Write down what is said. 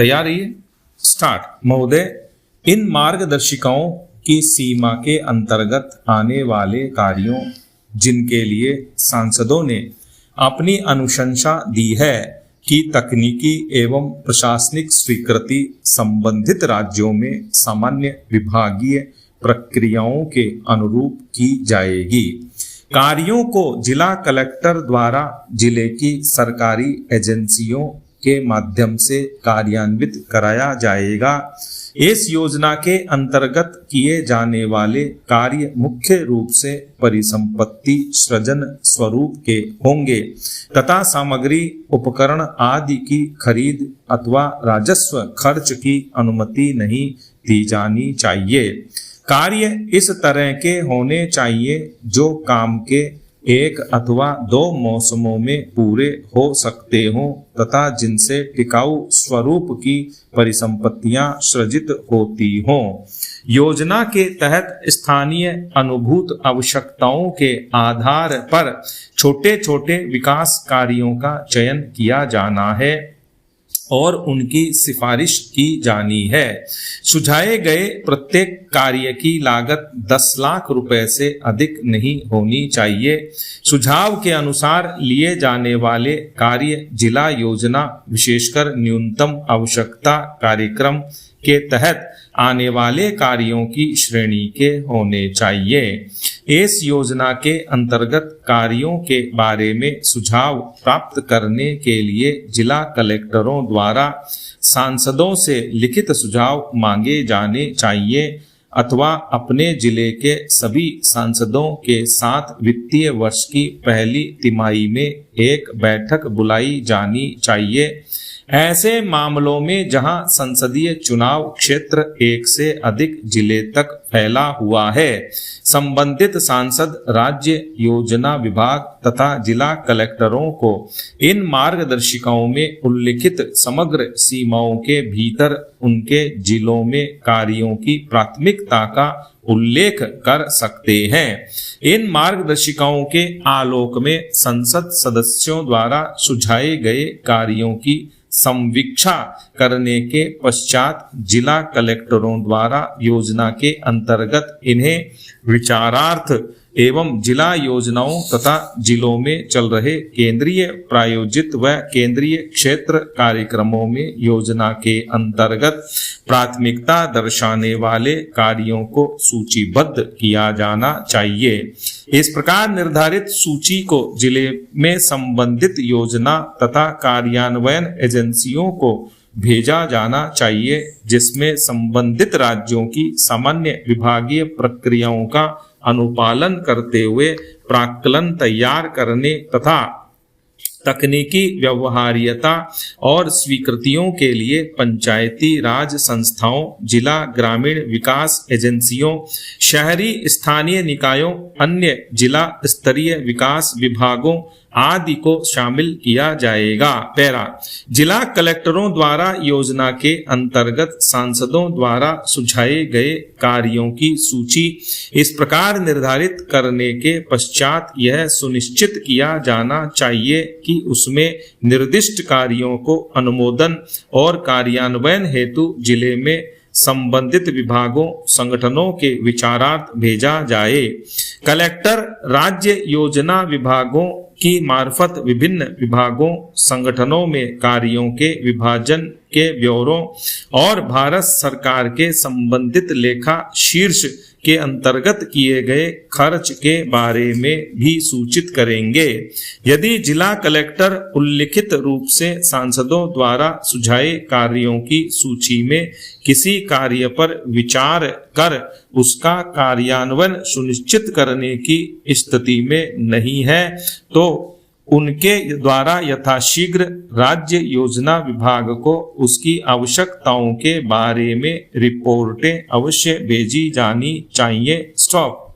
तैयार रहिए, स्टार्ट। महोदय, इन मार्गदर्शिकाओं की सीमा के अंतर्गत आने वाले कार्यों जिनके लिए सांसदों ने अपनी अनुशंसा दी है कि तकनीकी एवं प्रशासनिक स्वीकृति संबंधित राज्यों में सामान्य विभागीय प्रक्रियाओं के अनुरूप की जाएगी। कार्यों को जिला कलेक्टर द्वारा जिले की सरकारी एजेंसियों के माध्यम से कार्यान्वित कराया जाएगा। इस योजना के अंतर्गत किए जाने वाले कार्य मुख्य रूप से परिसंपत्ति सृजन स्वरूप के होंगे तथा सामग्री उपकरण आदि की खरीद अथवा राजस्व खर्च की अनुमति नहीं दी जानी चाहिए। कार्य इस तरह के होने चाहिए जो काम के 1 अथवा 2 मौसमों में पूरे हो सकते हों तथा जिनसे टिकाऊ स्वरूप की परिसंपत्तियां सृजित होती हों। योजना के तहत स्थानीय अनुभूत आवश्यकताओं के आधार पर छोटे छोटे विकास कार्यों का चयन किया जाना है और उनकी सिफारिश की जानी है। सुझाए गए प्रत्येक कार्य की लागत 10 लाख रुपए से अधिक नहीं होनी चाहिए। सुझाव के अनुसार लिए जाने वाले कार्य जिला योजना विशेषकर न्यूनतम आवश्यकता कार्यक्रम के तहत आने वाले कार्यों की श्रेणी के होने चाहिए। इस योजना के अंतर्गत कार्यों के बारे में सुझाव प्राप्त करने के लिए जिला कलेक्टरों द्वारा सांसदों से लिखित सुझाव मांगे जाने चाहिए अथवा अपने जिले के सभी सांसदों के साथ वित्तीय वर्ष की पहली तिमाही में एक बैठक बुलाई जानी चाहिए। ऐसे मामलों में जहां संसदीय चुनाव क्षेत्र 1 से अधिक जिले तक फैला हुआ है, संबंधित सांसद राज्य योजना विभाग तथा जिला कलेक्टरों को इन मार्गदर्शिकाओं में उल्लिखित समग्र सीमाओं के भीतर उनके जिलों में कार्यों की प्राथमिकता का उल्लेख कर सकते हैं। इन मार्गदर्शिकाओं के आलोक में संसद सदस्यों द्वारा सुझाए गए कार्यों की संवीक्षा करने के पश्चात जिला कलेक्टरों द्वारा योजना के अंतर्गत इन्हें विचारार्थ एवं जिला योजनाओं तथा जिलों में चल रहे केंद्रीय प्रायोजित व केंद्रीय क्षेत्र कार्यक्रमों में योजना के अंतर्गत प्राथमिकता दर्शाने वाले कार्यों को सूचीबद्ध किया जाना चाहिए। इस प्रकार निर्धारित सूची को जिले में संबंधित योजना तथा कार्यान्वयन एजेंसियों को भेजा जाना चाहिए, जिसमें संबंधित राज्यों की सामान्य विभागीय प्रक्रियाओं का अनुपालन करते हुए प्राक्कलन तैयार करने तथा तकनीकी व्यवहार्यता और स्वीकृतियों के लिए पंचायती राज संस्थाओं, जिला ग्रामीण विकास एजेंसियों, शहरी स्थानीय निकायों, अन्य जिला स्तरीय विकास विभागों आदि को शामिल किया जाएगा। पैरा, जिला कलेक्टरों द्वारा योजना के अंतर्गत सांसदों द्वारा सुझाए गए कार्यों की सूची इस प्रकार निर्धारित करने के पश्चात यह सुनिश्चित किया जाना चाहिए कि उसमें निर्दिष्ट कार्यों को अनुमोदन और कार्यान्वयन हेतु जिले में संबंधित विभागों संगठनों के विचारार्थ भेजा जाए। कलेक्टर राज्य योजना विभागों की मार्फत विभिन्न विभागों संगठनों में कार्यों के विभाजन के ब्यौरों और भारत सरकार के संबंधित लेखा शीर्ष के अंतर्गत किए गए खर्च के बारे में भी सूचित करेंगे। यदि जिला कलेक्टर उल्लिखित रूप से सांसदों द्वारा सुझाए कार्यों की सूची में किसी कार्य पर विचार कर उसका कार्यान्वयन सुनिश्चित करने की स्थिति में नहीं है तो उनके द्वारा यथाशीघ्र राज्य योजना विभाग को उसकी आवश्यकताओं के बारे में रिपोर्टें अवश्य भेजी जानी चाहिए। स्टॉप।